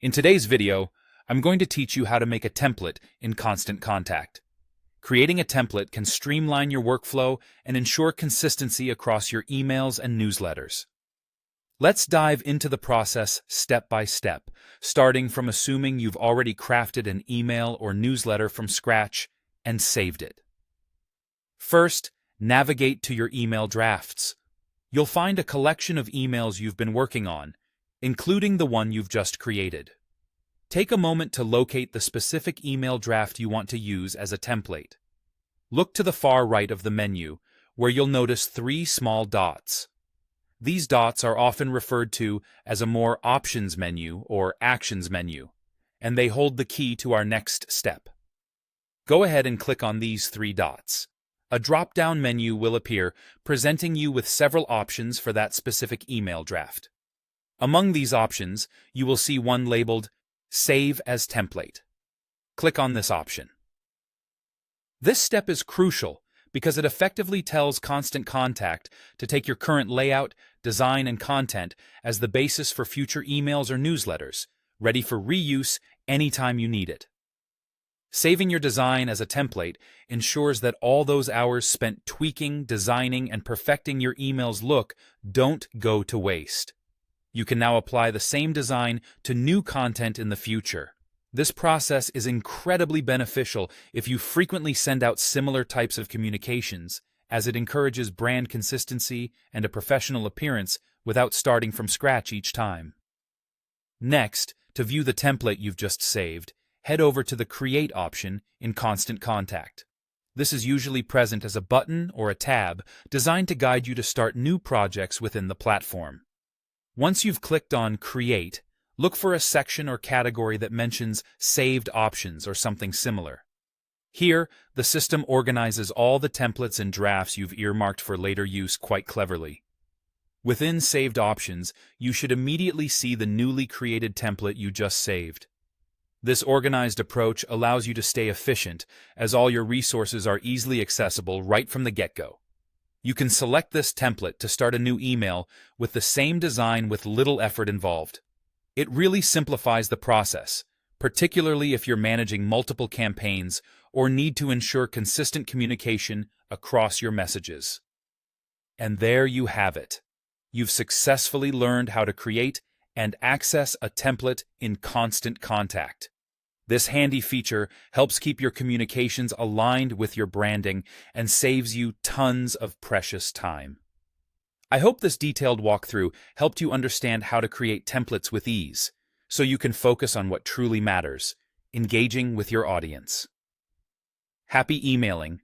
In today's video, I'm going to teach you how to make a template in Constant Contact. Creating a template can streamline your workflow and ensure consistency across your emails and newsletters. Let's dive into the process step by step, starting from assuming you've already crafted an email or newsletter from scratch and saved it. First, navigate to your email drafts. You'll find a collection of emails you've been working on, including the one you've just created. Take a moment to locate the specific email draft you want to use as a template. Look to the far right of the menu, where you'll notice 3 small dots. These dots are often referred to as a More Options menu or Actions menu, and they hold the key to our next step. Go ahead and click on these 3 dots. A drop-down menu will appear, presenting you with several options for that specific email draft. Among these options, you will see one labeled Save as Template. Click on this option. This step is crucial because it effectively tells Constant Contact to take your current layout, design, and content as the basis for future emails or newsletters, ready for reuse anytime you need it. Saving your design as a template ensures that all those hours spent tweaking, designing, and perfecting your email's look don't go to waste. You can now apply the same design to new content in the future. This process is incredibly beneficial if you frequently send out similar types of communications, as it encourages brand consistency and a professional appearance without starting from scratch each time. Next, to view the template you've just saved, head over to the Create option in Constant Contact. This is usually present as a button or a tab designed to guide you to start new projects within the platform. Once you've clicked on Create, look for a section or category that mentions Saved Options or something similar. Here, the system organizes all the templates and drafts you've earmarked for later use quite cleverly. Within Saved Options, you should immediately see the newly created template you just saved. This organized approach allows you to stay efficient, as all your resources are easily accessible right from the get-go. You can select this template to start a new email with the same design with little effort involved. It really simplifies the process, particularly if you're managing multiple campaigns or need to ensure consistent communication across your messages. And there you have it. You've successfully learned how to create and access a template in Constant Contact. This handy feature helps keep your communications aligned with your branding and saves you tons of precious time. I hope this detailed walkthrough helped you understand how to create templates with ease, so you can focus on what truly matters, engaging with your audience. Happy emailing,